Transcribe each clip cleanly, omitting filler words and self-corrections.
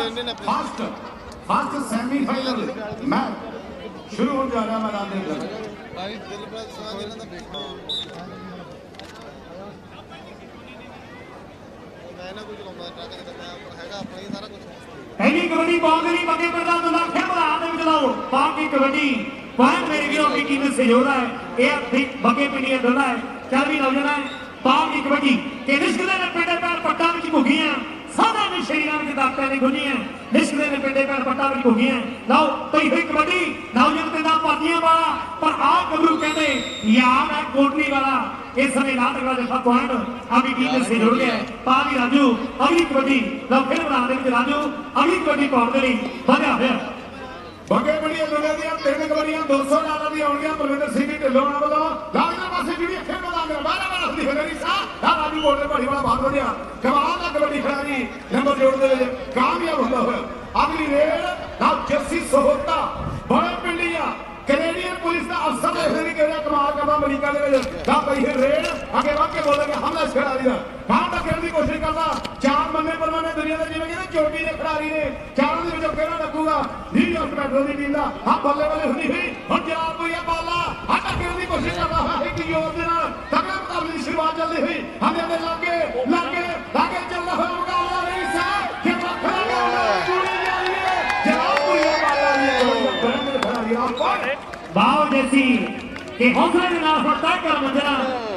First first semifinal match शुरू हो जा रहा मैदान के अंदर। कबड्डी बॉल नहीं पके पड़ता तो ना फिर बना दे चलाओ बाकी कबड्डी पॉइंट मेरे वीरों की टीम से जोड़ रहा है ये बगे पिंडिया डला है चल भी लग जाना है बाकी कबड्डी के निष्कले ने पेड़े पैर पट्टा में घुगी हैं सादा में शरीरां के दांतां ने गुनी हैं निष्कले ने पेड़े पैर पट्टा में घुगी हैं लाओ पई हुई कबड्डी नौजवान के दा पातियां वाला पर आ गबरू कहते यार है कोटली वाला इस समय रात का देखा पॉइंट अभी टीम से जुड़ गया पाली राजू अगली कबड्डी लाओ फिर बना दे राजू अगली कबड्डी पाउंड दे लिए बढ़िया है बगे बड़िया दुनिया दी तीन कबड्डियां $200 दी आउणगियां परविंदर सिंह जी ढिल्लों वालों लागदा पासे ਜਿਹੜੀ खेल मैदान में 12 ਦੀ ਹੋਣੀ ਸਾ ਰਾਜੂ ਬੋਲਦੇ ਭਾੜੀ ਵਾਲਾ ਬਹੁਤ ਵਧੀਆ ਕਮਾਲ ਦਾ ਕਬੱਡੀ ਖਿਡਾਰੀ ਨੰਬਰ ਜੋੜ ਦੇ ਵਿੱਚ ਕਾਮਯਾਬ ਹੁੰਦਾ ਹੋਇਆ ਅਗਲੀ ਰੇਡ ਨਾਲ ਜੱਸੀ ਸੋਹਤਾ ਬੜੇ ਪਿੰਡੀਆਂ कैनेडियन पुलिस का अफसर ने कहा कमाल करना अमेरिका का पई है रेड आगे बढ़ के बोलेंगे हमला खिलाड़ी का कहां तक करने की कोशिश करता चार मन्ने परमाने दुनिया के जिवें ना चोटी के खिलाड़ी ने चारों के विचों केड़ा लगूगा न्यूयॉर्क मेट्रो की टीम का हां बल्ले बल्ले हुंदी हुई हुन जवाब कोई है बाला हटा करने की कोशिश कर रहा है कि जोर दे नाल तगड़ा मुकाबले की शुरुआत चलती हुई हमने दे लागे लागे लागे चल रहा है मुकाबला नहीं सा कि वखरा जुड़ी जा रही है जवाब कोई है बाला ये बड़े खिलाड़ी आप बाव जैसी के हौसले के नाल फटता कर मंजरा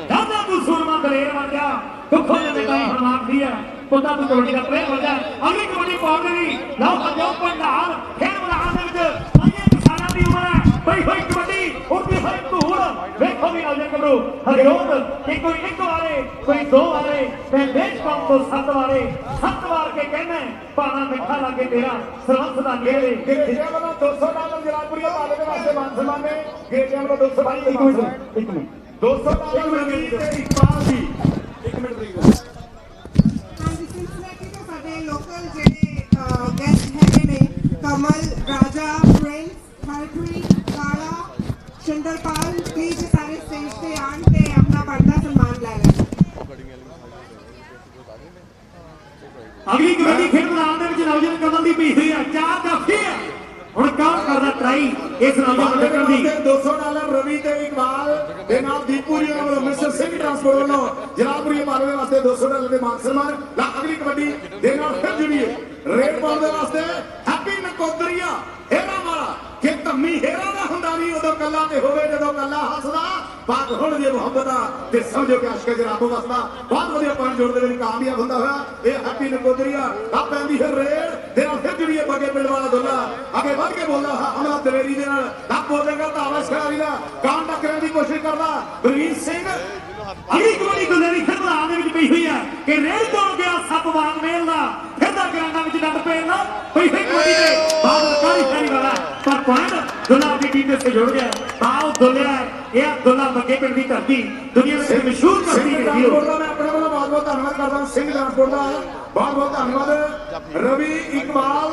दादा तू सूरमा दलेर बन जा कुखो ने बेटा फरमान दिया पुता तू कबड्डी का प्लेयर बन जा अगली कबड्डी पाउंड दी लाओ पंजाब पंडाल खेल मैदान दे विच आइए किसानां दी उम्र है पई होई कबड्डी उड़दी होई धूड़ देखो भी नौजवान कबरू हरिओत कि कोई एक वाले कोई दो वाले ते देश कौम तो सत वाले सत वार के कहने पाना मिठा लागे तेरा सरवंश दा नेड़े गेटियां वाला $200 जलालपुरिया वाले के वास्ते मान सम्मान ने गेटियां वाला 200 भाई एक मिनट $200 मिल गई इकबाल जी एक मिनट रुक हां जी सिलसिले के साडे लोकल जेडे गेस्ट हैगे ने कमल राजा फ्रेंड्स हरप्रीत काला चंद्रपाल प्लीज सारे स्टेज पे आन ते अपना बढ़ता सम्मान ले लें अगली कबड्डी खेल मैदान दे विच नौजवान कमल दी पी हुई है चार काफी है हुण कौन करदा ट्राई इस नौजवान टक्कर दी $200 रवि ते इकबाल दे नाल दीपू जी और मिस्टर सिंह ट्रांसपोर्ट वालों जलालपुरी वाले वास्ते $200 दे मान सम्मान ला अगली कबड्डी दे नाल फिर जुड़ी है रेड पाउंड दे वास्ते हैप्पी नकोदरिया हेरा वाला कि धम्मी हेरा ना हुंदा नहीं उदों कल्ला ते होवे जदों कल्ला हसदा बात हुण जे मुहब्बत आ ते समझो कि अशक जराबो वसदा बहुत वधिया पॉइंट जोड़ दे विच कामयाब हुंदा होया ए हैप्पी नकोदरिया आ पैंदी है रेड दे नाल फिर जुड़ी है बगे पिंड वाला दुल्ला आगे बढ़ के बोलदा हमला दलेरी दे नाल आ बोलेगा तो आवाज खिलाड़ी दा कान टकरन दी कोशिश करदा बलवीर सिंह अगली कबड्डी गुजरी खेल मैदान दे विच पई हुई है कि रेड तोड़ गया सप वांग मेल दा फिरदा ग्राउंडां विच डट पेना पई हुई कबड्डी दे बाद कारी खरी वाला पर पॉइंट दुल्ला की टीम से जुड़ गया बाव दुल्ला ये दुल्ला बगे पिंड दी धरती दुनिया में मशहूर करती है मैं अपने वाला बहुत बहुत धन्यवाद करता हूं सिंह ट्रांसपोर्ट दा बहुत बहुत धन्यवाद रवि इकबाल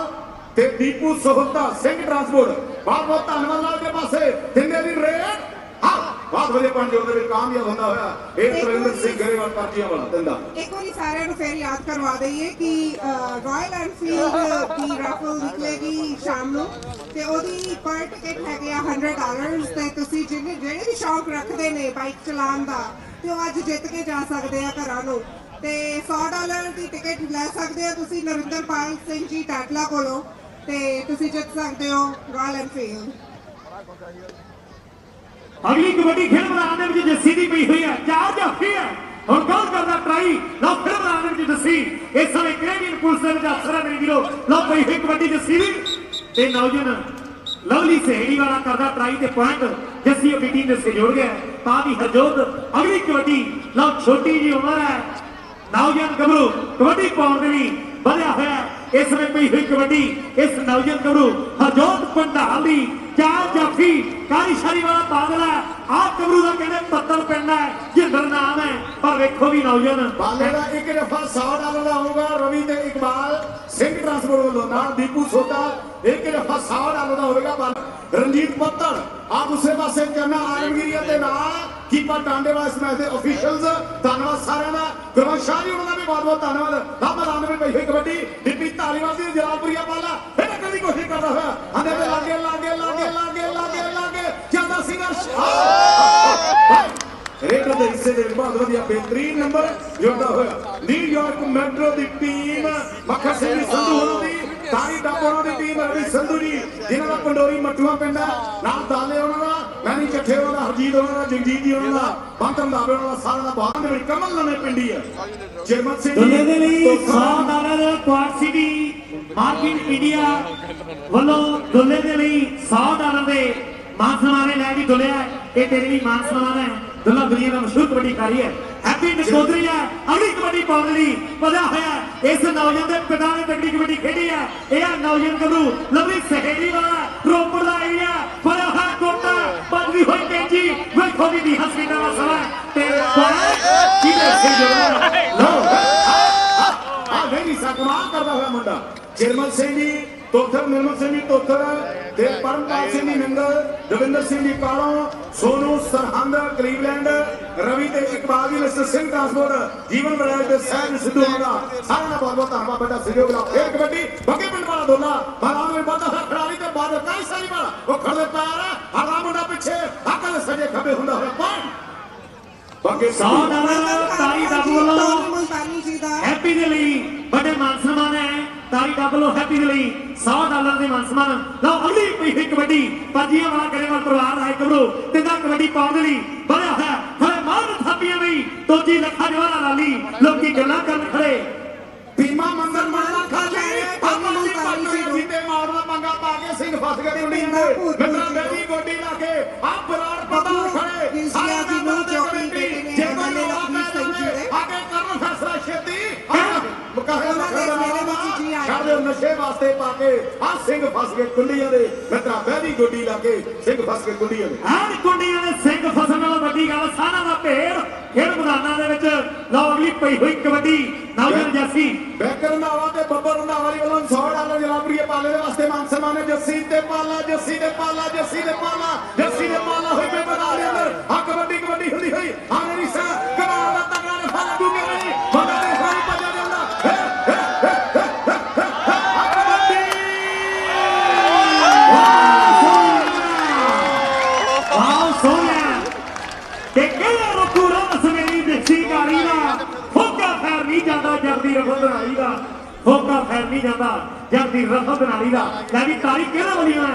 ते दीपू सोहता सिंह ट्रांसपोर्ट बहुत बहुत धन्यवाद लाल के पासे जिंदे दी रेड हां बहुत बढ़िया पॉइंट जोड़ने में कामयाब होता होया एक प्रविंदर सिंह गरेवाल पार्टियां वाला दंदा एक बार सारे नु फिर याद करवा दईए कि रॉयल एनफील्ड दी राफल निकलेगी शाम नु ते ओदी पर टिकट हैगे $100 ते तुसी जिन्ने जेड़े भी शौक रखदे ने बाइक चलान दा ते ओ अज जित के जा सकदे आ घरां नु ते $100 दी टिकट ले सकदे हो तुसी नरिंदरपाल सिंह जी टाटला कोलों ते तुसी जित सकदे हो रॉयल एनफील्ड अगली कबड्डी खेल मैदान दे विच जस्सी दी पई हुई है चार जाफी है हुण कौन करदा ट्राई लो फिर मैदान दे विच जस्सी इस समय कैनेडियन पुलिस दे विच अफसर है मेरे वीरो लो पई हुई कबड्डी जस्सी दी ते नौजवान लवली सहेड़ी वाला करदा ट्राई ते पॉइंट जस्सी अपनी टीम से जोड़ गया पावी हरजोत अगली कबड्डी लो छोटी जी उम्र है नौजवान गबरू कबड्डी पाउंड दे लई बढ़िया होया इस समय पई हुई कबड्डी इस नौजवान गबरू हरजोत पंडाल दी चार जाफी कारी शारी वाला पागल है आप कबरू का कहने पत्तल पेंडा है जिंदर नाम है पर वेखो भी नौजवान बाले का एक दफा $100 होगा रवि ते इकबाल सिंह ट्रांसपोर्ट वालों नाल दीपू सोता एक दफा $100 होगा रंजीत पत्तल आप दूसरे पासे करना आलमगीरिया ते नाल कीपर टांडे वाला इस मैच के ऑफिशियल्स धन्यवाद सारे का गुरबंश शाह जी उन्होंने भी बहुत बहुत धन्यवाद आप मैदान में पई हुई कबड्डी डिप्टी धालीवाल जी जलालपुरिया करदा होया आंदे ते लागे लागे लागे लागे लागे लागे ज्यादा संघर्ष रेड दे हिस्से दे बहुत वधिया बेहतरीन नंबर जोड़दा होया न्यूयॉर्क मेट्रो दी टीम मक्खा सिंह संधू होना दी तारी डाबोरा दी टीम रवि संधू जी जिन्हां दा पंडोरी मटुआ पिंड नाल दाले होना दा मैनी चट्ठे होना दा हरजीत होना दा जगजीत जी होना दा ਬੰਤਮ ਦਾਬੇ ਵਾਲਾ ਸਾਰਾ ਦਾ ਬਾਹਰ ਦੇ ਵਿੱਚ ਕਮਲ ਨਵੇਂ ਪਿੰਡੀ ਹੈ ਜਰਮਨ ਸਿੰਘ ਦੁੱਲੇ ਦੇ ਲਈ $100 ਕੁਆਡ ਸਿਟੀ ਮਾਰਕੀਟ ਇੰਡੀਆ ਵੱਲੋਂ ਦੁੱਲੇ ਦੇ ਲਈ $100 ਦੇ ਮਾਨ ਸਨਮਾਨ ਲੈ ਕੇ ਦੁੱਲਿਆ ਇਹ ਤੇਰੇ ਲਈ ਮਾਨ ਸਨਮਾਨ ਹੈ ਦੁੱਲਾ ਦੁਨੀਆ ਦਾ ਮਸ਼ਹੂਰ ਕਬੱਡੀ ਖਿਡਾਰੀ ਹੈ हैप्पी नकोदरी है अगली कबड्डी पाने ली पता है इस नौजवान के पिता ने तगड़ी कबड्डी खेडी है यह नौजवान गबरू लवली सहेली वाला रोपड़ का एरिया बड़ा है कोटा बदली हुई कैंची वेखो दी हसीना दा सवा ते की से जोड़ा लो आ नहीं सकमाल करदा होया मुंडा जर्मन सिंह जी तोथर निर्मल सिंह जी तोथर ते परमपाल सिंह जी नंगल रविंदर सिंह जी कालो सोनू सरहंद क्लीवलैंड रवि ते इकबाल जी मिस्टर सिंह ट्रांसपोर्ट जीवन बड़ाई ते सहज सिद्धू होगा सारा का बहुत बहुत धन्यवाद बेटा सहयोग ला एक कबड्डी बगे पिंड वाला दोला मैदान में बंदा है खिलाड़ी ते बाद कई सारी वाला वो खड़े पैर हरा मुंडा पीछे अकल सजे खबे हुंदा है पॉइंट बगे $100 तारी दा बोलो मुल्तानी जी दा हैप्पी दे ਲਈ बड़े मान सम्मान है तारी दा बोलो हैप्पी दे ਲਈ $100 ਦੇ मान सम्मान ਲਓ ਅਗਲੀ ਪਈ ਕਬੱਡੀ ਪਾਜੀਆਂ ਵਾਲਾ ਕਰੇਵਾਲ ਪਰਿਵਾਰ ਆਏ ਕਬੜੋ ਤੇ ਦਾ ਕਬੱਡੀ ਪਾਉਣ ਦੇ ਲਈ ਬਣਿਆ ਹੈ ਹਲੇ ਮਾਰ ਥਾਪੀਆਂ ਵੀ ਤੋਜੀ ਲੱਖਾਂ ਜਵਾਨਾ ਲਾਲੀ ਲੋਕੀ ਗੱਲਾਂ ਕਰਨ ਖੜੇ ਭੀਮਾ ਮੰਦਰ ਮਾਰਨਾ ਖਾਲੀ ਆਪਾਂ ਦੀ ਪਾਲੀ ਜੀਤੇ ਮਾਰਨਾ ਪੰਗਾ ਪਾ ਕੇ ਸਿੰਘ ਫਸ ਗਏ ਕੁੜੀਆਂ ਦੇ ਮਿੱਤਰਾਂ ਮੇਰੀ ਗੋਡੀ ਲਾ ਕੇ ਆ ਬਰਾੜ ਪਤਾ ਖੜੇ ਸਾਰਿਆਂ ਦੀ ਨੂੰ ਚੌਕੀ ਤੇ ਜੇ ਕੋਈ ਲੋਕ ਆਗੇ ਕਰਨ ਫੈਸਲਾ ਛੇਤੀ ਮੁਕਾਬਲਾ ਛੱਡ ਦਿਓ ਨਸ਼ੇ ਵਾਸਤੇ ਪਾ ਕੇ ਆ ਸਿੰਘ ਫਸ ਗਏ ਕੁੰਡੀਆਂ ਦੇ ਮਿੱਤਰਾਂ ਮੇਰੀ ਗੋਡੀ ਲਾ ਕੇ ਸਿੰਘ ਫਸ ਗਏ ਕੁੰਡੀਆਂ ਦੇ ਆਹ ਕੁੰਡੀਆਂ ਦੇ ਸਿੰਘ ਫਸਣ ਨਾਲੋਂ ਵੱਡੀ ਗੱਲ ਸਾਰਿਆਂ ਦਾ ਭੇੜ ਖੇਡ ਮੈਦਾਨਾਂ ਦੇ ਵਿੱਚ ਲਓ ਅਗਲੀ ਪਈ ਹੋਈ ਕਬੱਡੀ ਨੌਜਵਾਨ ਜੱਸੀ ਬੈਕਰ ਰੰਧਾਵਾ ਤੇ ਬੱਬਰ ਰੰਧਾਵਾ ਦੀ ਵੱਲੋਂ $100 ਜਨਾਬਰੀਏ ਪਾਲੇ ਦੇ ਵਾਸਤੇ ਮਾਨ ਸਨਮਾਨ ਹੈ ਜੱਸੀ ਤੇ ਪਾਲਾ ਜੱਸੀ ਤੇ ਪਾਲਾ ਜੱਸੀ ਤੇ ਪਾਲਾ ਜੱਸੀ ਤੇ ਪਾਲਾ ਹੋਈ ਬੇ ਬਣਾ ਦੇ ਅੰਦਰ ਆ ਕਬੱਡੀ ਕਬੱਡੀ ਹੁੰਦੀ ਹੋਈ ਆ ਮੇਰੀ ਸਾ ਕਮਾਲ ਦਾ ਤਗੜਾ ਨੇ ਫਾਲਾ ਦੂਗੇ ਨਹੀਂ ਬੰਦਾ ਦੇ ਸਾਰੀ ਭੱਜਾ ਜਾਂਦਾ ਆ ਕਬੱਡੀ ਆਹ ਸੋਹਣਾ ਤੇ ਕਿਹੜਾ ਰੁਕੂ ਰਸ ਮੇਰੀ ਦੇਸੀ ਕਾਲੀ ਦਾ ਫੋਕਾ ਫੈਰ ਨਹੀਂ ਜਾਂਦਾ ਜਰਦੀ ਰਫਤ ਨਾਲੀ ਦਾ ਫੋਕਾ ਫੈਰ ਨਹੀਂ ਜਾਂਦਾ ਜਰਦੀ ਰਫਤ ਨਾਲੀ ਦਾ ਲੈ ਵੀ ਤਾਰੀ ਕਿਹੜਾ ਬਣੀ ਹੈ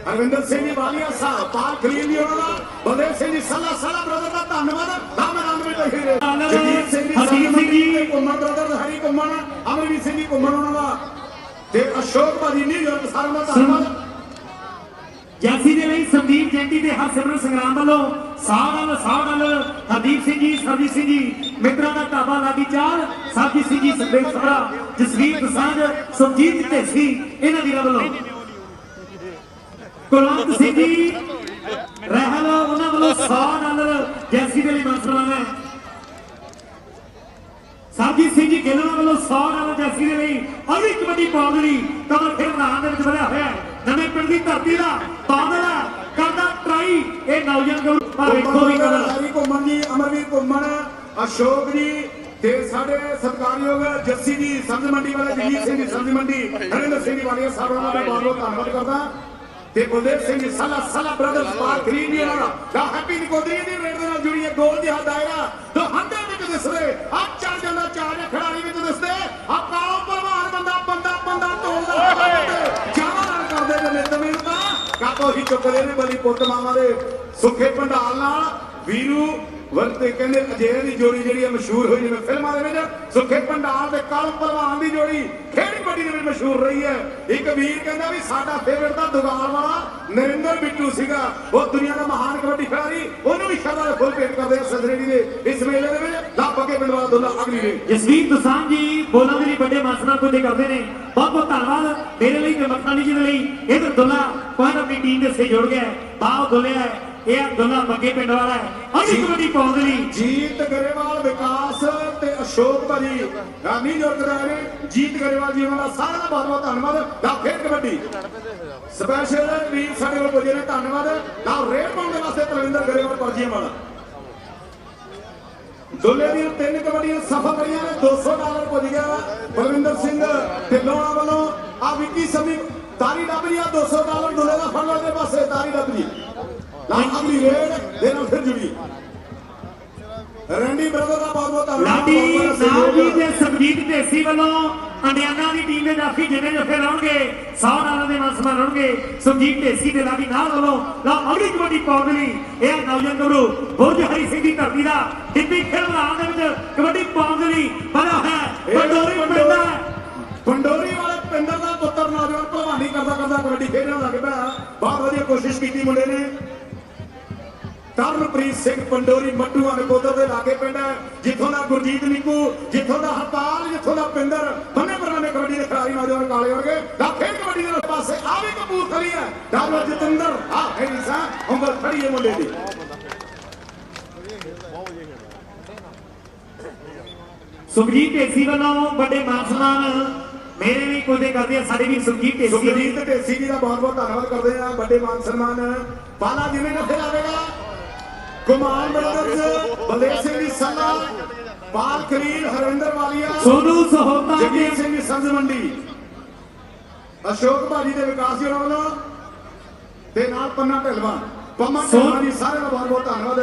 ਅਰਵਿੰਦਰ ਸਿੰਘ ਜੀ ਵਾਲੀਆ ਸਾਹਿਬ ਪਾਲ ਖਲੀਲ ਜੀ ਉਹਨਾਂ ਦਾ ਬਲਦੇਵ ਸਿੰਘ ਜੀ ਸੱਲਾ ਸੱਲਾ ਬ੍ਰਦਰ ਦਾ ਧੰਨਵਾਦ ਦਾ ਮੈਦਾਨ ਵਿੱਚ ਬੈਠੇ ਰਹੇ ਜਗਜੀਤ ਸਿੰਘ ਜੀ ਹਰਜੀਤ ਜੀ ਕੁਮਾਰ ਬ੍ਰਦਰ ਹਰੀ ਕੁਮਾਰ ਅਮਰਵੀਰ ਸਿੰਘ ਜੀ ਕੁਮਾਰ ਉਹਨਾਂ ਦਾ ਤੇ ਅਸ਼ੋਕ ਭਾਜੀ ਨਿਊਯਾਰਕ ਸਾਰਿਆਂ ਦਾ ਧੰਨਵਾਦ ਜੈਸੀ ਦੇ ਲਈ ਸੰਦੀਪ ਜੈਂਟੀ ਤੇ ਹਰਸਿਮਰਨ ਸੰਗਰਾਮ ਵੱਲੋਂ $100 ਹਰਦੀਪ ਸਿੰਘ ਜੀ ਸਰਜੀਤ ਸਿੰਘ ਜੀ ਮਿੱਤਰਾਂ ਦਾ ਢਾਬਾ ਲਾਡੀ ਚਾਲ ਸਾਜੀ ਸਿੰਘ ਜੀ ਸੰਦੇਸ਼ ਸਭਰਾ ਜਸਵੀਰ ਦਸਾਂਝ ਸੁਖਜੀਤ ਢੇਸੀ ਇਹਨਾਂ ਵੀਰਾਂ ਵੱਲੋਂ ਕੁਲਵੰਤ ਸਿੰਘ ਜੀ ਰਹਿਲ ਉਹਨਾਂ ਵੱਲੋਂ $100 ਜੈਸੀ ਦੇ ਲਈ ਮਾਨਸਨਮਾਨ ਹੈ ਸਾਜੀ ਸਿੰਘ ਜੀ ਗਿੱਲ ਵੱਲੋਂ $100 ਜੈਸੀ ਦੇ ਲਈ ਅਗਲੀ ਕਬੱਡੀ ਪਾਉਣ ਲਈ ਕਮਰ ਖੇਡ ਮੈਦਾਨ ਦੇ ਵਿੱਚ ਵਧਿਆ ਹੋਇਆ ਹੈ ਨਵੇਂ ਪਿੰਡ ਦੀ ਧਰਤੀ ਦਾ ਬਾਦਲ ਕਰਦਾ ਟਰਾਈ ਇਹ ਨੌਜਵਾਨ ਗੌਰਵ ਪਰ ਵੇਖੋ ਵੀ ਕਦਰ ਹਰੀ ਘੁੰਮਣ ਜੀ ਅਮਰਵੀਰ ਘੁੰਮਣ ਅਸ਼ੋਕ ਜੀ ਤੇ ਸਾਡੇ ਸਤਿਕਾਰਯੋਗ ਜੱਸੀ ਜੀ ਸਬਜ਼ ਮੰਡੀ ਵਾਲੇ ਜਗਜੀਤ ਸਿੰਘ ਜੀ ਸਬਜ਼ ਮੰਡੀ ਹਰਿੰਦਰ ਸਿੰਘ ਜੀ ਵਾਲੀਆ ਸਾਰਿਆਂ ਦਾ ਬਹੁਤ ਬਹੁਤ ਧੰਨਵਾਦ ਕਰਦਾ ਤੇ ਬਲਦੇਵ ਸਿੰਘ ਜੀ ਸਲਾ ਬ੍ਰਦਰਸ ਪਾਰ ਖਰੀਦ ਨਹੀਂ ਆਣਾ ਦਾ ਹੈਪੀ ਨਕੋਦਰੀ ਦੀ ਰੇਡ ਦੇ ਨਾਲ ਜੁੜੀ ਹੈ ਗੋਲ ਦੀ ਹੱਦ ਆਏਗਾ ਦੋ ਹੰਦੇ ਵਿੱਚ ਦਿਸਦੇ ਆ ਚੱਲ ਜਾਂਦਾ ਚਾਰ ਖਿਡਾਰੀ ਵਿੱਚ ਦਿਸਦੇ ਆ ਕਾਲੋ ਭਲਵਾਨ ਬੰਦਾ ਤੋੜਦਾ ਜਾਵਾਂ ਨਾਲ ਕਰਦੇ ਜੇ ਨਿਤ ਮਿਲਦਾ ਕਾਕੋ ਹੀ ਚੁੱਕਦੇ ਨੇ ਬਲੀ ਪੁੱਤ ਮਾਮਾ ਦੇ ਸੁੱਖੇ ਭੰਡਾਲ ਨਾਲ ਵੀਰੂ ਵਰਤੇ ਕਹਿੰਦੇ ਅਜੇ ਦੀ ਜੋੜੀ ਜਿਹੜੀ ਹੈ ਮਸ਼ਹੂਰ ਹੋਈ ਜਿਵੇਂ ਫਿਲਮਾਂ ਦੇ ਵਿੱਚ ਸੁੱਖੇ ਭੰਡਾਲ ਤੇ ਕਾਲੋ ਭਲਵਾਨ ਦੀ ਜੋੜੀ ਖੇਡ ਕਬੱਡੀ ਦੇ ਵਿੱਚ ਮਸ਼ਹੂਰ ਰਹੀ ਹੈ ਇੱਕ ਵੀਰ ਕਹਿੰਦਾ ਵੀ ਸਾਡਾ ਫੇਵਰਟ ਤਾਂ ਦੁਗਾਲ ਵਾਲਾ ਨਰਿੰਦਰ ਬਿੱਟੂ ਸੀਗਾ ਉਹ ਦੁਨੀਆ ਦਾ ਮਹਾਨ ਕਬੱਡੀ ਖਿਡਾਰੀ ਉਹਨੂੰ ਵੀ ਸ਼ਾਬਾਸ਼ ਫੁੱਲ ਭੇਟ ਕਰਦੇ ਆ ਸਦਰੇੜੀ ਦੇ ਇਸ ਮੇਲੇ ਦੇ ਵਿੱਚ ਲੱਭ ਕੇ ਪਿੰਡਵਾਲ ਦੋਲਾ ਅਗਲੀ ਰੇ ਜਸਵੀਰ ਦਸਾਂਝ ਜੀ ਬੋਲਾਂ ਦੇ ਲਈ ਵੱਡੇ ਮਾਸਟਰਾਂ ਕੋਲ ਕਰਦੇ ਨੇ ਬਹੁਤ ਬਹੁਤ ਧੰਨਵਾਦ ਮੇਰੇ ਲਈ ਤੇ ਮੱਖਾਨੀ ਜੀ ਦੇ ਲਈ ਇਧਰ ਦੁੱਲਾ ਕੋਈ ਆਪਣੀ ਟੀਮ ਦੇ ਸੇ ਜੁੜ ਗਿਆ ਬਾਹ ਦੁੱਲਿਆ ਇਹ ਦੁੱਲਾ ਬੱਗੇ ਪਿੰਡ ਵਾਲਾ ਹੈ ਅਗਲੀ ਕਬੱਡੀ ਪਾਉਣ ਦੇ ਲਈ ਜੀਤ ਗਰੇਵਾਲ ਵਿਕਾਸ ਤੇ ਅਸ਼ੋਕ ਭਾਜੀ ਰਾਮੀ ਜੋਰਕ ਦਾ ਨੇ ਜੀਤ ਗਰੇਵਾਲ ਜੀ ਉਹਨਾਂ ਦਾ ਸਾਰਿਆਂ ਦਾ ਬਹੁਤ ਬਹੁਤ ਧੰਨਵਾਦ ਦਾ ਫੇਰ ਕਬੱਡੀ ਸਪੈਸ਼ਲ ਵੀਰ ਸਾਡੇ ਕੋਲ ਪੁੱਜੇ ਨੇ ਧੰਨਵਾਦ ਦਾ ਰੇਡ ਪਾਉਣ ਦੇ ਵਾਸਤੇ ਪ੍ਰਵਿੰਦਰ ਗਰੇਵਾਲ ਪਰਜੀਆਂ ਵਾਲਾ ਦੁੱਲੇ ਦੀਆਂ 3 ਕਬੱਡੀਆਂ ਸਫਲ ਰਹੀਆਂ ਨੇ $200 ਪੁੱਜ ਗਿਆ ਬਲਵਿੰਦਰ ਸਿੰਘ ਢਿੱਲੋਂ ਵੱਲੋਂ आ विक्की समी तारी डब जी $200 दुले का फल वाले पासे तारी डब जी अगली रेड देना फिर जुड़ी रैंडी ब्रदर का बहुत बहुत लाडी नावी ते सुखजीत ढेसी वालों अंडियाना की टीम के जाफी जिन्हें जफे लाउणगे $100 के मानसमान लाउणगे सुखजीत ढेसी ते लाडी नाल वालों ला अगली कबड्डी पाउण लई यह नौजवान गबरू बुरज हरी सिंह की धरती का डिप्टी खेल मैदान दे विच कबड्डी पाउण लई बना है पंडोरी पिंड पंडोरी वाले पिंड का पुत्र नौजवान भलवानी करदा करदा कबड्डी खेलण लग पिया बहुत वधिया कोशिश की मुंडे ने तरनप्रीत सिंह पंडोरी मट्टूआ नकोदर के लागे पिंड है जिथों का गुरजीत निकू जिथों का हरपाल जिथों का पिंदर बन्ने बराने कबड्डी के खिलाड़ी नौजवान काले होंगे खेल कबड्डी के पासे आ भी कपूरथली है डॉक्टर जतिंदर आ है सा उम्र खड़ी है मुंडे की सुखजीत ढेसी वालों बड़े मानसमान मेरे भी कोदे करते हैं साडे भी सुखजीत ढेसी जी का बहुत बहुत धन्यवाद करते हैं बड़े मान सम्मान पाला जिन्हें नफे लावेगा कुमार ब्रदर्स बलदेव सिंह जी सल्ला पाल खलील हरिंदर वालिया सोनू सहोता जगीर सिंह जी संज मंडी अशोक भाजी के विकास जी वालों ते नाल पन्ना ढलवा पम्मा ढलवा जी सारे का बहुत बहुत धन्यवाद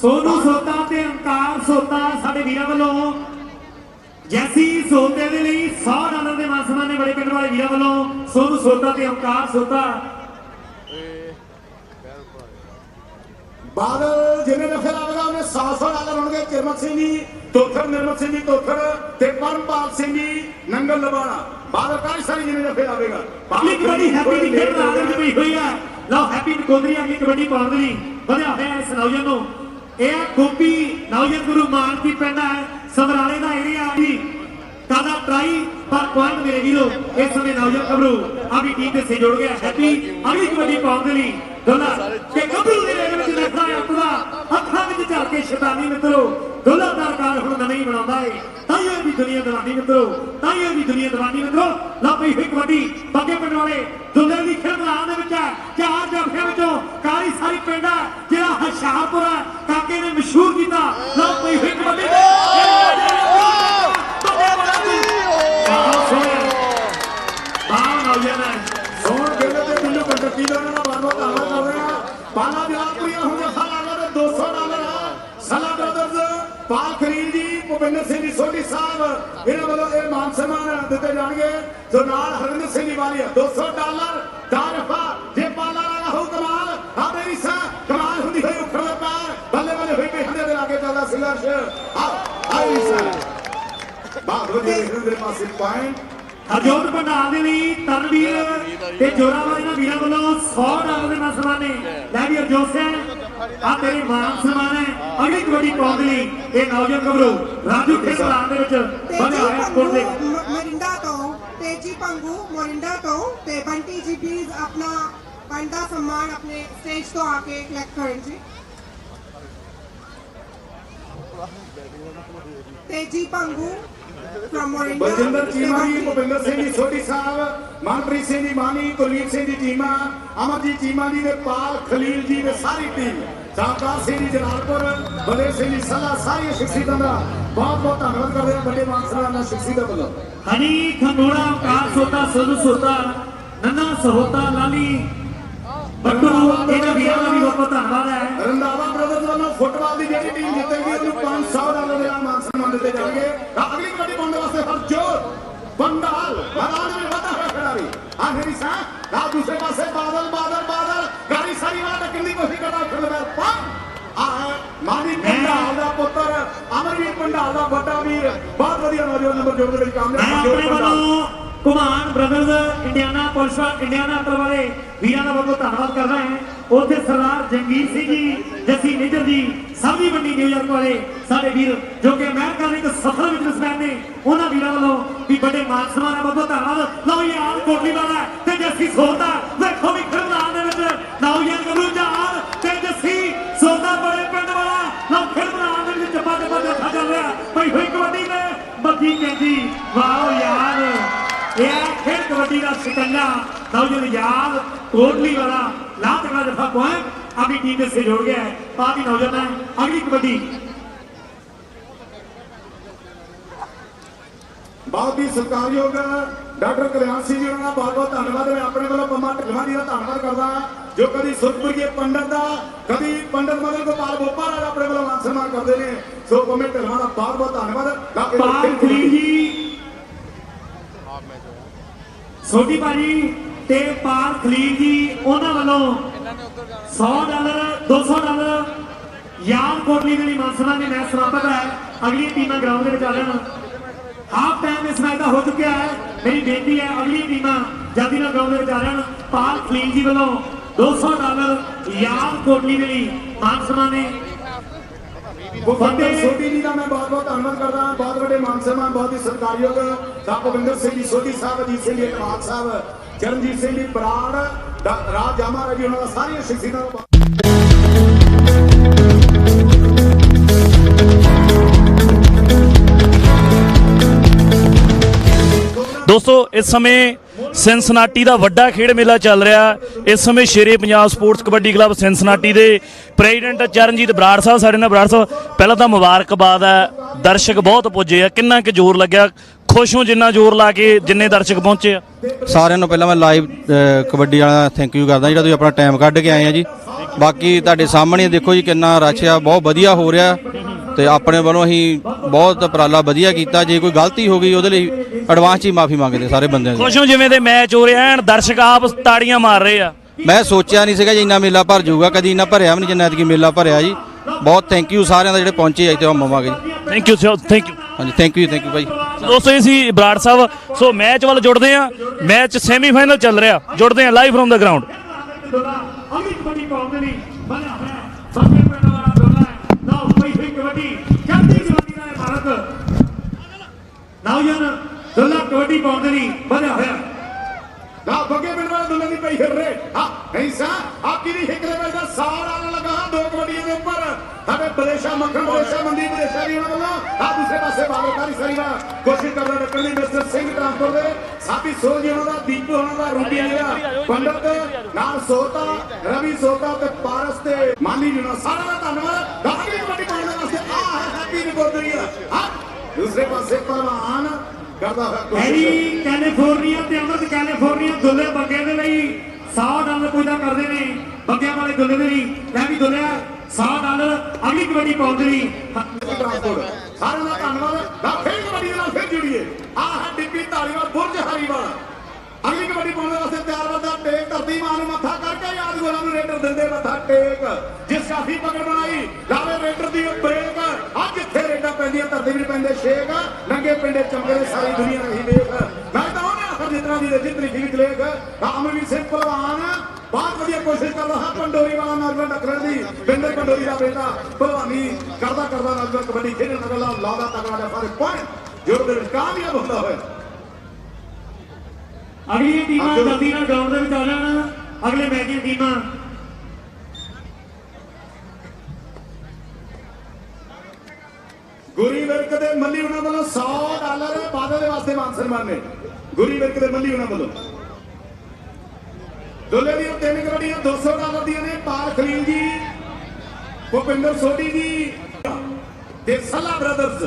सोनू सोता ते अंकार सोता साडे वीरां वालों जैसी सोते दे लई $100 के मानसमान ने बड़े पिंड वाले वीरां वालों सोनू सोता ते अंकार सोता बादल जिन्हें नफे लावेगा उन्हें $100 होंगे चिरमत सिंह जी तोथर निर्मत सिंह जी तोथर ते परमपाल सिंह जी नंगल लबाड़ा बादल काई सारी जिन्हें नफे लावेगा अगली कबड्डी हैप्पी की खेल मैदान में हुई हुई है लो हैप्पी नकोदरी अगली कबड्डी पाउण लई वधिया होया इस नौजवान नूं यह गोपी नौजवान गुरु मान की पिंड है समराले का एरिया भी कादा ट्राई पर पॉइंट मेरे वीरो इस समय नौजवान गबरू अभी टीम से जोड़ गया हैप्पी अगली कबड्डी पाउण लई दोला के गबरू दे रेल विच नखरा अपना अखां विच झल के शैतानी मित्रो दोलादार कार हुण नवीं बनाउंदा है ताईओ दी दुनिया दीवानी मित्रो ताईओ दी दुनिया दीवानी मित्रो ला पई हुई कबड्डी बागे पिंड वाले दुले दी खेल मैदान दे विच चार जफे विचों कारी सारी पिंड है जेड़ा हशारपुर है काके ने मशहूर कीता ला पई हुई कबड्डी पाला दिलापुरिया होंगे $200 सला ब्रदर्स पाल खलील जी भुपिंदर सिंह जी सोढ़ी साहब इन्होंने वालों ये मान सम्मान दिते जाएंगे जो नाल हरिंदर सिंह जी वाली $200 दारफा जे पाला लगा हो कमाल आ मेरी सा कमाल हुंदी होई उखड़ दे पैर बल्ले बल्ले होई पे हंदे दे लागे चलदा संघर्ष आ आई सा बात वधिया इधर पासे पॉइंट हरजोत भंडार दे लई तरनवीर ते जोरावर इन्हां वीरां वल्लों $100 दे मानसमान ने लै भी हरजोत सिंह आ तेरे मान सम्मान है अगली कबड्डी पाउण लई ये नौजवान गबरू राजू खेल मैदान दे विच बने होए स्पोर्ट दे मोरिंडा तो तेजी पंगू मोरिंडा तो ते बंटी जी प्लीज अपना पंडा सम्मान अपने स्टेज तो आके कलेक्ट करें जी तेजी पंगू बलजिंदर चीमा जी भुपिंदर सिंह जी सोढ़ी साहब मनप्रीत सिंह जी मानी कुलवीर सिंह जी चीमा अमरजीत चीमा जी ने पाल खलील जी ने सारी टीम सावकार सिंह जी जलालपुर बलदेव सिंह जी सलाह सारी शख्सियतां दा बहुत बहुत धन्यवाद करदे हां बड़े मान सम्मान नाल शख्सियतां वल्लों हनी खंगोड़ा कार सोता सोनू सोता नन्ना सहोता लाली बट्टू इन्हां वीरां दा भी बहुत धन्यवाद है रंधावा ब्रदर्स वालों फुटबॉल की जेडी टीम जीतेगी उन्हें $500 दे मान सम्मान दिते जाएंगे अगली कबड्डी पाउण वास्ते हरजोत पंडाल मैदान में वादा है खिलाड़ी आखिरी सा ना दूसरे पासे बादल बादल बादल गाड़ी सारी वाला किंदी कोशिश करदा खेलदा पंग आ मानी पंडाल दा पुत्र अमरवीर पंडाल दा बड़ा वीर बहुत बढ़िया नौजवान नंबर जोड़ के कामयाब कुमान ब्रदर्स इंडियाना पुलिस इंडियाना अतर वाले वीरां का बहुत धन्यवाद कर रहे हैं उसे सरदार जंगीर सिंह जी जसी निजर जी सभी मंडी न्यूयॉर्क वाले सारे वीर जो कि अमेरिका के एक सफल बिजनेसमैन ने उन्होंने वीरों वालों भी बड़े मान सम्मान है बहुत धन्यवाद लो ये आल कोटली वाला ते जसी सोता देखो भी खेल मैदान दे विच नौजवान गबरू जहाल ते जसी सोता बड़े पिंड वाला लो खेल मैदान दे विच चप्पा चप्पा देखा चल रहा भाई हुई कबड्डी में बग्गी कहती वाह यार यह खेल कबड्डी का शिकंजा नौजवान याद कोटली वाला लात का दफा पॉइंट अपनी टीम से जोड़ गया है पापी नौजवान है अगली कबड्डी बहुत ही सत्कारयोग डॉक्टर कल्याण सिंह जी होना बहुत बहुत धन्यवाद। मैं अपने वालों पम्मा ढिलवा जी का धन्यवाद करता जो कभी सुरपुरी पंडित का कभी पंडित मदन गोपाल बोपा अपने वालों मान सम्मान करते हैं। सो पम्मे ढिलवा का बहुत बहुत धन्यवाद। पाल खलील जी छोटी भाजी ते पाल खलील जी उन्होंने वालों $100 $200 याद कोटली के लिए मानसना ने मैच समाप्त है। अगली टीम ग्राउंड में आ रहा हाफ टाइम इस मैच का हो चुका है। मेरी बेनती है अगली टीम जल्दी ना ग्राउंड में आ रहा पाल खलील जी वालों $200 याद कोटली के लिए मानसना ने सोटी जी का मैं बहुत बहुत धन्यवाद करता हूं। बहुत बड़े मान सम्मान बहुत ही सत्कारयोग साहब भुपिंदर सिंह जी सोटी साहब अजीत सिंह जी अटवाल साहब चरणजीत सिंह जी बराड़ राज जामा रवि उन्होंने सारी शख्सियत दोस्तों इस समय सिंसनाटी का वड्डा खेड मेला चल रहा। इस समय शेरे पंजाब स्पोर्ट्स कबड्डी क्लब सिंसनाटी के प्रेजिडेंट चरणजीत बराड़ साहब साडे नाल। बराड़ साहब पहला तो मुबारकबाद है, दर्शक बहुत पुजे आ, किन्ना कि जोर लग्या, खुश हो जिन्ना जोर ला के जिन्ने दर्शक पहुंचे आ? सारिਆਂ ਨੂੰ ਪਹਿਲਾਂ ਮੈਂ ਲਾਈਵ ਕਬੱਡੀ ਵਾਲਾ ਥੈਂਕ ਯੂ ਕਰਦਾ ਜਿਹੜਾ ਤੁਸੀਂ ਆਪਣਾ ਟਾਈਮ ਕੱਢ ਕੇ ਆਏ ਆ ਜੀ। ਬਾਕੀ ਤੁਹਾਡੇ ਸਾਹਮਣੇ ਦੇਖੋ ਜੀ ਕਿੰਨਾ ਰਸ਼ ਆ, ਬਹੁਤ ਵਧੀਆ ਹੋ ਰਿਹਾ ਤੇ ਆਪਣੇ ਵੱਲੋਂ ਅਸੀਂ ਬਹੁਤ ਉਪਰਾਲਾ ਵਧੀਆ ਕੀਤਾ। ਜੇ ਕੋਈ ਗਲਤੀ ਹੋ ਗਈ ਉਹਦੇ ਲਈ ਐਡਵਾਂਸ 'ਚ ਹੀ ਮਾਫੀ ਮੰਗਦੇ ਸਾਰੇ ਬੰਦਿਆਂ ਦੀ। खुश हो जिवें दे मैच हो रहे हैं, दर्शक आप ताड़ियां मार रहे आ? ਮੈਂ ਸੋਚਿਆ ਨਹੀਂ ਸੀਗਾ ਜੀ ਇੰਨਾ ਮੇਲਾ ਭਰ ਜਾਊਗਾ, ਕਦੀ ਇੰਨਾ ਭਰਿਆ ਵੀ ਨਹੀਂ ਜਿੰਨਾ ਐਤਕੀ ਮੇਲਾ ਭਰਿਆ ਜੀ। ਬਹੁਤ ਥੈਂਕ ਯੂ ਸਾਰਿਆਂ ਦਾ ਜਿਹੜੇ ਪਹੁੰਚੇ ਇੱਥੇ ਹਮਾਵਾਂਗੇ ਜੀ। Thank you thank you. ਹਾਂਜੀ ਥੈਂਕ ਯੂ ਭਾਈ। ਦੋਸਤੋ ਇਹ ਸੀ ਬਰਾੜ ਸਾਹਿਬ। ਸੋ ਮੈਚ ਵੱਲ ਜੁੜਦੇ ਆ, ਮੈਚ ਸੈਮੀਫਾਈਨਲ ਚੱਲ ਰਿਹਾ, ਜੁੜਦੇ ਆ ਲਾਈਵ ਫਰੋਮ ਦਾ ਗਰਾਊਂਡ। ਅਗਲੀ ਕਬੱਡੀ ਪਾਉਣ ਦੇ ਲਈ ਬਣਿਆ ਹੋਇਆ ਸਾਹਮਣੇ ਪਿੰਡ ਵਾਲਾ ਦੋਲਾ ਹੈ ਲਓ ਪਈ ਹੋਈ ਕਬੱਡੀ ਚੜ੍ਹਦੀ ਕਬੱਡੀ ਦਾ ਭਾਰਤ ਨੌਜਵਾਨ ਦੋਲਾ ਕਬੱਡੀ ਪਾਉਣ ਦੇ ਲਈ ਬਣਿਆ ਹੋਇਆ ना बगे पिंड वाले दुल्हन की पई हिर रहे हां नहीं सा आपकी नहीं हिक रहे का सारा लगा दो कबड्डियों के ऊपर हमें बलेशा मक्खन बलेशा मंदीप बलेशा जी वाला आप दूसरे पासे बालोकारी सरीवा कोशिश कर रहा है मिस्टर सिंह ट्रांसपोर्ट दे साथी सोल जी होना दीपू होना रूपी आया पंडित नाल सोता रवि सोता ते पारस ते मानी जी होना सारा का धन्यवाद। अगली कबड्डी पाने वास्ते आ है हैप्पी रिकॉर्डरी हां दूसरे पासे पहलवान ਹੈਰੀ ਕੈਲੀਫੋਰਨੀਆ ਤੇ ਅਮਰਤ ਕੈਲੀਫੋਰਨੀਆ ਦੁੱਲੇ ਬੱਗੇ ਦੇ ਲਈ $100 ਪੂਜਾ ਕਰਦੇ ਨੇ ਬੱਗਿਆਂ ਵਾਲੇ ਦੁੱਲੇ ਦੇ ਲਈ। ਲੈ ਵੀ ਦੁੱਲਿਆ $100 ਅਗਲੀ ਕਬੱਡੀ ਪਾਉਂਦੇ ਲਈ ਸਾਰਿਆਂ ਦਾ ਧੰਨਵਾਦ। ਫਿਰ ਕਬੱਡੀ ਦੇ ਨਾਲ ਫਿਰ ਜੁੜੀਏ ਆ ਹੈ ਡਿੱਪੀ ਧਾਲੀਵਾਲ ਬੁਰਜ ਹਰੀਵਾਲ ਅਗਲੀ ਕਬੱਡੀ ਪਾਉਣ ਵਾਸਤੇ ਤਿਆਰ ਵਰਦਾ ਟੇਕ ਧਰਤੀ ਮਾਂ ਨੂੰ ਮੱਥਾ ਕਰਕੇ ਯਾਦ ਗੋਲਾਂ ਨੂੰ ਰੇਡਰ ਦਿੰਦੇ ਮੱਥਾ ਟੇਕ ਜਿਸ ਕਾਫੀ ਪਕੜ ਬਣਾਈ ਲਾਵੇ ਰੇਡਰ ਦੀ ਬ੍ਰੇਕ ਅੱਜ ਇੱਥੇ ਰੇਡਾਂ ਪੈਂਦੀਆਂ ਧਰਤੀ ਵੀ ਪੈਂਦੇ ਸ਼ੇਕ ਨੰਗੇ ਪਿੰਡੇ ਚਮਕੇ ਸਾਰੀ ਦੁਨੀਆ ਰਹੀ ਵੇਖ ਮੈਂ ਤਾਂ ਉਹਨੇ ਆਖਰ ਜਿਤਨਾ ਦੀ ਜਿਤਨੀ ਠੀਕ ਲੇਖ ਅਮਰਵੀਰ ਸਿੰਘ ਪਹਿਲਵਾਨ बहुत बढ़िया कोशिश कर रहा पंडोरी वाला नौजवान टक्कर दी बिंदर पंडोरी का बेटा भलवानी करता करता नौजवान कबड्डी खेलने लगला लादा तगड़ा फर्क पॉइंट जो कामयाब होता है। अगली टीम जल्दी ना ग्राउंड में आ जाना अगले मैच दी टीम गुरी विरक दे मल्ली उन्हां वालों $100 बादल दे वास्ते मान सम्मान ने गुरी विरक दे मल्ली उन्हां वालों दुल्हे दी तीन कबड्डियां $200 दी ने पाल खलील जी भुपिंदर सोटी जी ते सला ब्रदर्स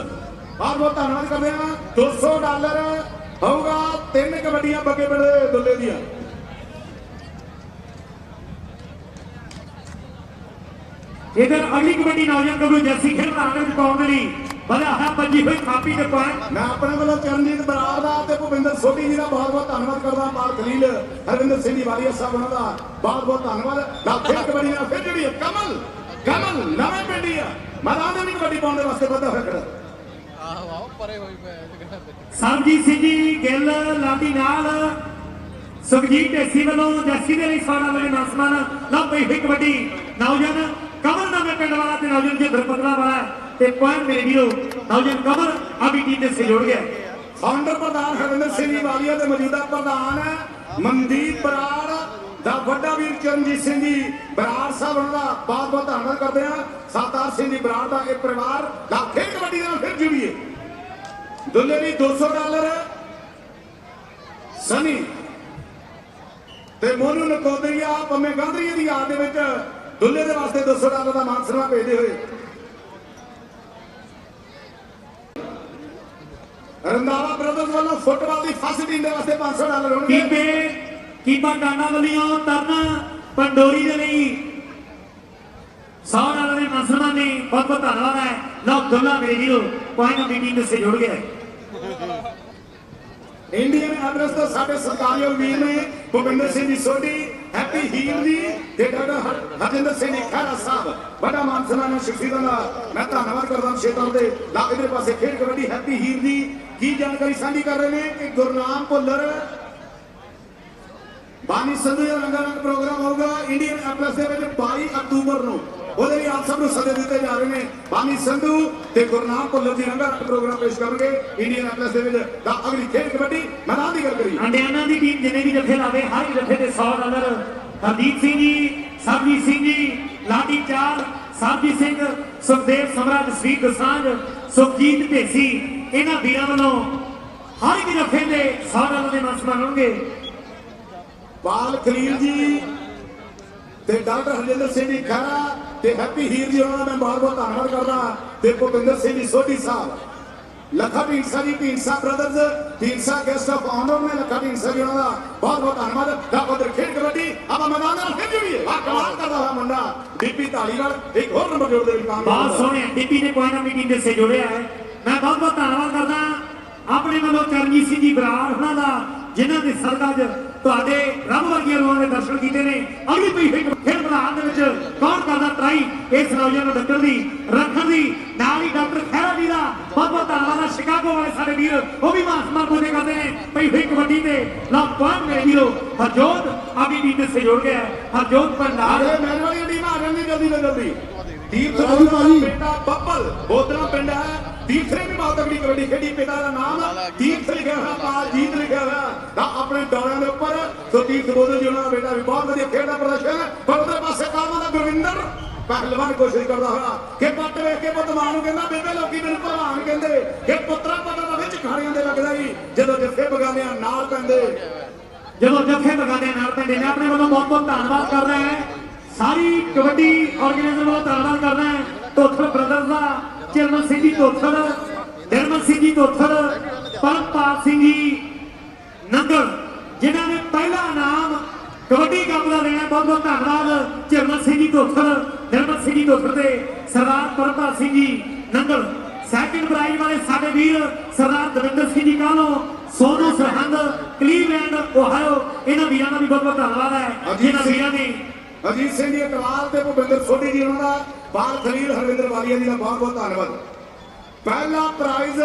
बहुत बहुत धन्यवाद करते हैं। $200 होगा तीन कबड्डियां बगे बड़े दुल्हे दियां इधर अगली कबड्डी नौजवान कबड्डी जर्सी खेल रहा है पाउंड ली बड़ा है पंजी हुई थापी के पॉइंट मैं अपने वालों चरणजीत बराड़ दा ते भुपिंदर सोटी जी का बहुत बहुत धन्यवाद करदा। पाल खलील हरविंदर सिंह जी वालिया साहब उन्हां दा बहुत बहुत धन्यवाद। ना फिर कबड्डी ना फिर जुड़ी है कमल कमल नवे पिंडी है मैदान में कबड्डी पाउण दे वास्ते बड़ा है आहो परे होई पे सरजीत सिंह जी गिल लाडी नाल सुखजीत ढेसी वालों जर्सी दे लई $100 नासमान ना पई हुई कबड्डी नौजवान कमल नवे पिंड वाला ते नौजवान जी धरपतला वाला ते पॉइंट मेरे वीरो नौजवान कमल अभी टीम से जुड़ गया। फाउंडर प्रधान हरविंदर सिंह जी वालिया ते मौजूदा प्रधान है मनदीप बराड़ दा वड्डा वीर चरणजीत सिंह जी बराड़ साहब उन्हां दा बहुत बहुत धन्यवाद करते हैं। सातार सिंह जी बराड़ दा एक परिवार दा फिर कबड्डी नाल फिर जुड़िए दुल्हे दी $200 सनी ते मोनू नकोदरिया पम्मे गांधरीए दी याद दे विच दुल्हे दे वास्ते $200 दा मान सन्मान भेजदे होए रंधावा ਬ੍ਰਦਰਜ਼ ਵੱਲੋਂ ਫੁੱਟਬਾਲ ਦੀ ਫਸਟ ਟੀਮ ਦੇ ਵਾਸਤੇ $500 ਹੋਣਗੇ। ਕੀਪਾ ਕਾਨਾ ਵੱਲੋਂ ਤਰਨ ਪੰਡੋਰੀ ਦੇ ਲਈ $100 ਦੇ ਮਾਨਸਨਮਾਨ ਨੇ ਬਹੁਤ ਬਹੁਤ ਧੰਨਵਾਦ ਹੈ। ਲਓ ਦੋਨਾਂ ਮੇਰੇ ਵੀਰੋ ਪੁਆਇੰਟ ਮੀਟਿੰਗ ਦੇ ਸੇ ਜੁੜ ਗਏ। ਇੰਡੀਅਨ ਐਵਰੇਜ ਤੋਂ ਸਾਡੇ ਸਰਕਾਰੀ ਵੀਰ ਨੇ ਭੁਪਿੰਦਰ ਸਿੰਘ ਜੀ ਸੋਢੀ, ਹੈਪੀ ਹੀਰ ਜੀ ਤੇ ਡਾਕਟਰ ਹਰਜਿੰਦਰ ਸਿੰਘ ਜੀ ਖਹਿਰਾ ਸਾਹਿਬ, ਬੜਾ ਮਾਨ ਸਨਮਾਨ ਸ਼ਖਸੀਅਤਾਂ ਦਾ ਮੈਂ ਧੰਨਵਾਦ ਕਰਦਾ ਹਾਂ। ਛੇਤਰ ਦੇ ਲਾ ਇਧਰ ਪਾਸੇ ਖੇਡ ਕਬੱਡੀ ਹੈਪੀ ਹੀਰ ਜੀ ਕੀ ਜਾਣਕਾਰੀ ਸਾਂਝੀ ਕਰ ਰਹੇ ਨੇ ਕਿ ਗੁਰਨਾਮ ਭੁੱਲਰ ਬਾਨੀ ਸੰਧੂ ਦਾ ਰੰਗਾਰੰਗ ਪ੍ਰੋਗਰਾਮ ਹੋਊਗਾ ਇੰਡੀਅਨ ਐਵਰੇਜ ਦੇ ਵਿੱਚ 22 ਅਕਤੂਬਰ ਨੂੰ। ਉਹਦੇ ਲਈ ਆਪ ਸਭ ਨੂੰ ਸੱਦੇ ਦਿੱਤੇ ਜਾ ਰਹੇ ਨੇ। ਬਾਨੀ ਸੰਧੂ ਤੇ ਗੁਰਨਾਮ ਭੁੱਲਰ ਜੀ ਰੰਗਾਰੰਗ ਪ੍ਰੋਗਰਾਮ ਪੇਸ਼ ਕਰਨਗੇ ਇੰਡੀਅਨ ਐਵਰੇਜ ਦੇ ਵਿੱਚ। ਤਾਂ ਅਗਲੀ ਖੇਡ ਕਬੱਡੀ ਮੈਦਾਨ ਦੀ ਗੱਲ ਕਰੀਏ। ਅੰਡਿਆਨਾ ਦੀ ਟੀਮ ਜਿੰਨੇ ਵੀ ਜੱਫੇ ਲਾਵੇ ਹਰ ਇੱਕ ਜੱਫੇ ਤੇ $100। ਹਰਦੀਪ ਸਿੰਘ ਜੀ, ਸਰਬਜੀਤ ਸਿੰਘ ਜੀ, ਲਾਡੀ ਚਾਲ, ਸਰਬਜੀਤ ਸਿੰਘ, ਸੁਖਦੇਵ ਸਮਰਾ, ਜਸਵੀਰ ਦਸਾਂਝ, ਸੁਖਜੀਤ ਢੇਸੀ, ਇਹਨਾਂ ਵੀਰਾਂ ਵੱਲੋਂ ਹਰ ਇੱਕ ਜੱਫੇ ਦੇ $100 ਦੇ ਮਾਨ ਸਨਮਾਨ ਹੋਣਗੇ। ਪਾਲ ਖਲੀਲ ਜੀ ਤੇ ਡਾਕਟਰ ਹਰਜਿੰਦਰ ਸਿੰਘ ਜੀ ਖਹਿਰਾ ਤੇ ਹੈਪੀ ਹੀਰ ਜੀ ਉਹਨਾਂ ਦਾ ਮੈਂ ਬਹੁਤ ਬਹੁਤ ਧੰਨਵਾਦ ਕਰਦਾ। ਤੇ ਭੁਪਿੰਦਰ ਸਿੰਘ ਜੀ ਸੋਢੀ ਸਾਹਿਬ, Lakha Dhindsa ji, Dhindsa brothers, Dhindsa guest of honour ਨੇ ਲੱਖਾ ਢੀਂਡਸਾ ਜੀ ਉਹਨਾਂ ਦਾ ਬਹੁਤ ਬਹੁਤ ਧੰਨਵਾਦ। ਤਾਂ ਉਧਰ ਖੇਡ ਕਬੱਡੀ ਆਪਾਂ ਮੈਦਾਨ ਨਾਲ ਖੇਡ ਜੁੜੀਏ। ਆ ਕਮਾਲ ਕਰਦਾ ਹੋਇਆ ਮੁੰਡਾ ਡੀਪੀ ਧਾਲੀਵਾਲ ਇੱਕ ਹੋਰ ਨੰਬਰ ਜੋੜਦੇ ਵੀ ਕਾਮਯਾਬ ਬਹੁਤ ਸੋਹਣੇ ਡੀਪੀ ਨੇ ਪੁਆਇੰਟ ਮੀਟਿੰਗ ਦੇ ਸੇ ਜੁੜਿਆ ਹੈ। ਮੈਂ ਬਹੁਤ ਬਹੁਤ ਧੰਨਵਾਦ ਕਰਦਾ ਆਪਣੇ ਵੱਲੋਂ ਚਰਨਜੀਤ ਸਿੰਘ ਜੀ ਬਰਾੜ ਉਹਨਾਂ ਦਾ, ਜਿਨ੍ਹਾਂ ਦੇ ਸਦਕਾ 'ਚ ਤੁਹਾਡੇ ਰੱਬ ਵਰਗੀਆਂ ਰੂਹਾਂ ਦੇ ਦਰਸ਼ਨ ਕੀਤੇ ਨੇ। ਅਗਲੀ ਪਈ ਹੋਈ ਖੇਡ ਮੈਦਾਨ ਦੇ ਵਿੱਚ ਕੌਣ ਕਰਦਾ ਟਰਾਈ ਇਸ ਨੌਜਵਾਨ ਨੂੰ ਡੱਕਣ ਦੀ ਰੱਖਣ ਦੀ, ਨਾਲ ਹੀ ਡਾਕਟਰ ਖਹਿਰਾ ਜੀ ਦਾ ਬਹੁਤ ਬਹੁਤ ਧੰਨਵਾਦ ਹੈ। ਸ਼ਿਕਾਗੋ ਵਾਲੇ ਸਾਡੇ ਵੀਰ ਉਹ ਵੀ ਮਾਸਮਾਨ ਪੂਜੇ ਕਰਦੇ ਨੇ ਪਈ ਹੋਈ ਕਬੱਡੀ ਤੇ। ਲਓ ਪੁਆਇੰਟ ਮੇਰੇ ਵੀਰੋ ਹਰਜੋਤ ਆਪਣੀ ਟੀਮ ਦੇ ਸਹਿਯੋਗ ਗਿਆ। ਹਰਜੋਤ ਭੰਡਾਰ ਮੇਰੇ ਵਾਲੀ ਟੀਮ ਆ ਜਾਂਦੀ ਜਲਦੀ ਤੋਂ ਜਲਦੀ। ਤੀਰਥ ਦਾ ਬੇਟਾ ਬੱਬਲ ਬੋਦਰਾ ਪਿੰਡ ਹੈ। ਤੀਰਥ ਨੇ ਵੀ ਬਹੁਤ ਤਕੜੀ ਕਬੱਡੀ ਖੇਡੀ। ਪਿਤਾ ਦਾ ਨਾਮ ਤੀਰਥ ਲਿਖਿਆ ਹੋਇਆ, ਪਾਲ ਜੀਤ ਲਿਖਿਆ ਹੋਇਆ ਤਾਂ ਆਪਣੇ ਦੌੜਾਂ ਦੇ ਉੱਪਰ। ਸੋ ਤੀਰਥ ਬੋਦਲ ਜੀ ਉਹਨਾਂ ਦਾ ਬੇਟਾ ਵੀ ਬਹੁਤ ਵਧੀਆ ਖੇਡ ਦਾ ਪ੍ਰਦਰਸ਼ਨ। ਪਰ ਉਹਦੇ ਪਾਸੇ ਕਾਲਮਾ ਦਾ ਗੁਰਵਿੰਦਰ ਪਹਿਲਵਾਨ ਕੋਸ਼ਿਸ਼ ਕਰਦਾ ਹੋਇਆ ਕਿ ਪੱਟ ਵੇਖ ਕੇ ਪੁੱਤ ਮਾਂ ਨੂੰ ਕਹਿੰਦਾ ਬੇਬੇ ਲੋਕੀ ਮੈਨੂੰ ਭਲਵਾਨ ਕਹਿੰਦੇ ਕਿ ਪੁੱਤਰਾ ਪਤਾ ਦਾ ਵਿੱਚ ਖਾਣੀਆਂ ਦੇ ਲੱਗਦਾ ਹੀ ਜਦੋਂ ਜੱਫੇ ਬਗਾਨਿਆਂ ਨਾਲ ਪੈਂਦੇ। ਜਦੋਂ ਜੱਫੇ ਬਗਾਨਿਆਂ ਨਾਲ ਪੈਂਦੇ ਨੇ। ਆਪਣੇ ਵੱਲੋਂ ਬਹੁਤ ਬਹੁਤ ਧੰਨਵਾਦ ਕਰਦਾ ਹੈ ਸਾਰੀ ਕਬੱਡੀ ਆਰਗੇਨਾਈਜ਼ਰ ਵੱਲੋਂ ਧੰਨਵਾਦ ਕਰਦਾ ਹੈ ਧੋਥੜ ਬ੍ਰਦਰਜ਼ ਦਾ, ਚਰਮਨ ਸਿੰਘ ਜੀ ਧੋਥੜ, ਨਿਰਮਲ ਸਿੰਘ ਜੀ ਧੋਥੜ, ਪਰਮਪਾਲ ਸਿੰਘ ਜੀ ਨੰਗਲ, ਜਿਨ੍ਹਾਂ ਨੇ ਪਹਿਲਾ ਇਨਾਮ ਕਬੱਡੀ ਕੱਪ ਦਾ ਲੈਣਾ। ਬਹੁਤ ਬਹੁਤ ਧੰਨਵਾਦ ਚਰਮਨ ਸਿੰਘ ਜੀ ਧੋਥੜ, ਨਿਰਮਲ ਸਿੰਘ ਜੀ ਧੋਥੜ ਤੇ ਸਰਦਾਰ ਪਰਮਪਾਲ ਸਿੰਘ ਜੀ ਨੰਗਲ। ਸੈਕਿੰਡ ਪ੍ਰਾਈਜ਼ ਵਾਲੇ ਸਾਡੇ ਵੀਰ ਸਰਦਾਰ ਦਵਿੰਦਰ ਸਿੰਘ ਜੀ ਕਾਹਲੋਂ, ਸੋਨੂ ਸਰਹੰਦ, ਕਲੀਵਲੈਂਡ ਓਹਾਇਓ, ਇਹਨਾਂ ਵੀਰਾਂ ਦਾ ਵੀ ਬਹੁਤ ਬਹੁਤ ਧੰਨਵਾਦ ਹੈ ਜਿਨ੍ਹਾਂ ਵੀਰਾਂ ਨੇ। ਅਜੀਤ ਸਿੰਘ ਜੀ ਅਟਵਾਲ ਤੇ ਭੁਪਿੰਦਰ ਸੋਢੀ ਜੀ ਉਹਨਾਂ ਦਾ, ਬਾਲ ਖਲੀਲ ਹਰਵਿੰਦਰ ਵਾਲੀਆ ਜੀ ਦਾ ਬਹੁਤ ਬਹੁਤ ਧੰਨਵਾਦ। ਪਹਿਲਾ ਪ੍ਰਾਈਜ਼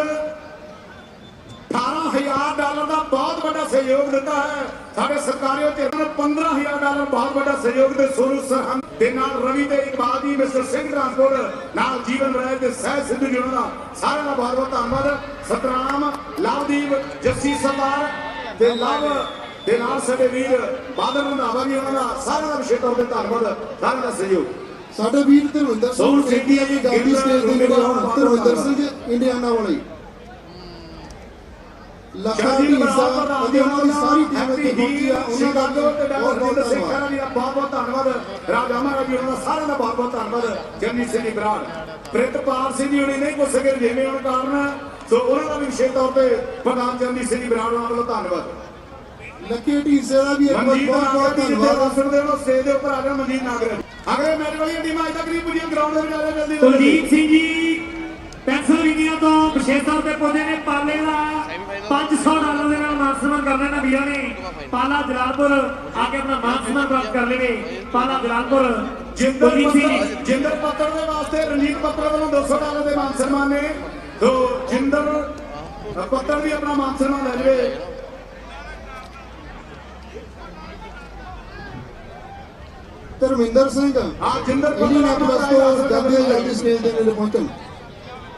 $18,000 ਦਾ ਬਹੁਤ ਵੱਡਾ ਸਹਿਯੋਗ ਦਿੱਤਾ ਹੈ ਸਾਡੇ ਸਰਕਾਰੀ ਉਚੇਰਾਂ ਨੂੰ। $15,000 ਬਹੁਤ ਵੱਡਾ ਸਹਿਯੋਗ ਤੇ ਸੋਨੂ ਸਰਹੰਦ ਦੇ ਨਾਲ ਰਵੀ ਤੇ ਇਕਬਾਲ ਜੀ, ਮਿਸਟਰ ਸਿੰਘ ਟਰਾਂਸਪੋਰਟ ਨਾਲ ਜੀਵਨ ਰਾਏ ਤੇ ਸਹਿਜ ਸਿੱਧੂ ਜੀ ਉਹਨਾਂ ਦਾ ਸਾਰਿਆਂ ਦਾ ਬਹੁਤ ਬਹੁਤ ਧੰਨਵਾਦ। ਸਤਨਾਮ, ਲਵਦੀਪ, ਜੱਸੀ ਸਰਦਾਰ ਤੇ ਲਵ ਦੇ ਨਾਲ ਸਾਡੇ ਵੀਰ ਬਾਦਲ ਰੰਧਾਵਾ ਜੀ ਉਹਨਾਂ ਦਾ ਸਾਰਿਆਂ ਦਾ ਵਿਸ਼ੇਸ਼ ਤੌਰ ਤੇ ਧੰਨਵਾਦ। ਸਾਰਿਆਂ ਦਾ ਸਹਿਯੋਗ। ਸਾਡੇ ਵੀਰ ਧਰਮਿੰਦਰ ਸਿੰਘ ਇੰਡੀਆ ਦੀ ਗਾਂਧੀ ਸਟੇਜ ਦੇ ਨੇੜੇ ਆਉਣ। ਧਰਮਿੰਦਰ ਸਿੰਘ ਇੰਡੀਆਨਾ ਵਾਲੇ ਲੱਖਾ ਢੀਂਡਸਾ ਅਤੇ ਉਹਨਾਂ ਦੀ ਸਾਰੀ ਟੀਮ ਇੱਥੇ ਪਹੁੰਚੀ ਆ। ਉਹਨਾਂ ਦਾ ਬਹੁਤ ਬਹੁਤ ਧੰਨਵਾਦ। ਬਹੁਤ ਬਹੁਤ ਧੰਨਵਾਦ ਰਾਜਾ ਮਹਾਰਾਜ ਜੀ ਉਹਨਾਂ ਦਾ ਸਾਰਿਆਂ ਦਾ ਬਹੁਤ ਬਹੁਤ ਧੰਨਵਾਦ। ਜਰਨੀਤ ਸਿੰਘ ਜੀ ਬਰਾੜ, ਪ੍ਰਿਤਪਾਲ ਸਿੰਘ ਜੀ ਹੁਣੇ ਨਹੀਂ ਪੁੱਛ ਸਕੇ ਜਿਵੇਂ ਹੋਣ ਕਾਰਨ, ਸੋ ਉਹਨਾਂ ਦਾ ਵੀ ਵਿਸ਼ੇਸ਼ ਤੌਰ ਤੇ ਪ੍ਰਧਾਨ ਜਰਨੀਤ ਸਿੰਘ ਜੀ ਬਰਾੜ ਉਹਨਾਂ ਵੱਲੋਂ ਧੰਨਵਾਦ। ਲੱਖੇ ਢੀਂਡਸੇ ਦਾ ਵੀ ਇੱਕ ਵਾਰ ਬਹੁਤ ਬਹੁਤ ਧੰਨਵਾਦ। ਸੁਣਦੇ ਹੋ ਸਟੇਜ ਦੇ ਉੱਪਰ ਆ ਗਿਆ ਮਨਜੀਤ ਨਾਗਰ। ਅਗਲੇ ਮੈਚ ਵਾਲੀਆਂ ਟੀਮਾਂ ਅਜੇ ਤੱਕ ਨਹੀਂ ਪੁੱਜੀਆਂ ਗਰਾਊਂਡ ਦੇ ਵਿੱਚ। ਆ ਜਲਦੀ ਕੁਲਦੀਪ ਸਿੰਘ ਜੀ ਪੈਂਸਲਵੇਨੀਆ ਤੋਂ ਵਿਸ਼ੇਸ਼ ਤੌਰ ਤੇ ਪਹੁੰਚੇ ਨੇ। ਪਾਲੇ ਦਾ $500 ਦੇ ਨਾਲ ਮਾਨ ਸਨਮਾਨ ਕਰਨਾ ਨਾ ਵੀਰਾਂ ਨੇ। ਪਾਲਾ ਜਲਾਲਪੁਰ ਆ ਕੇ ਆਪਣਾ ਮਾਨ ਸਨਮਾਨ ਪ੍ਰਾਪਤ ਕਰ ਲਵੇ। ਪਾਲਾ ਜਲਾਲਪੁਰ ਜਿੰਦਰ ਪੱਤਰ ਦੇ ਵਾਸਤੇ ਰਣਜੀਤ ਪੱਤਰ ਵੱਲੋਂ $200 ਦੇ ਮਾਨ ਸਨਮਾਨ ਨੇ। ਸੋ ਜਿੰਦਰ ਪੱਤਰ ਵੀ ਆਪਣਾ ਮਾਨ ਸਨਮਾਨ ਲੈ ਜਵੇ। ਧਰਮਿੰਦਰ ਸਿੰਘ ਜਿੰਦਰ ਇੰਡੀਅਨ ਐਵਰੇਜ ਤੋਂ ਗਾਂਧੀ ਸਟੇਜ ਦੇ ਨੇੜੇ ਪਹੁੰਚਣ।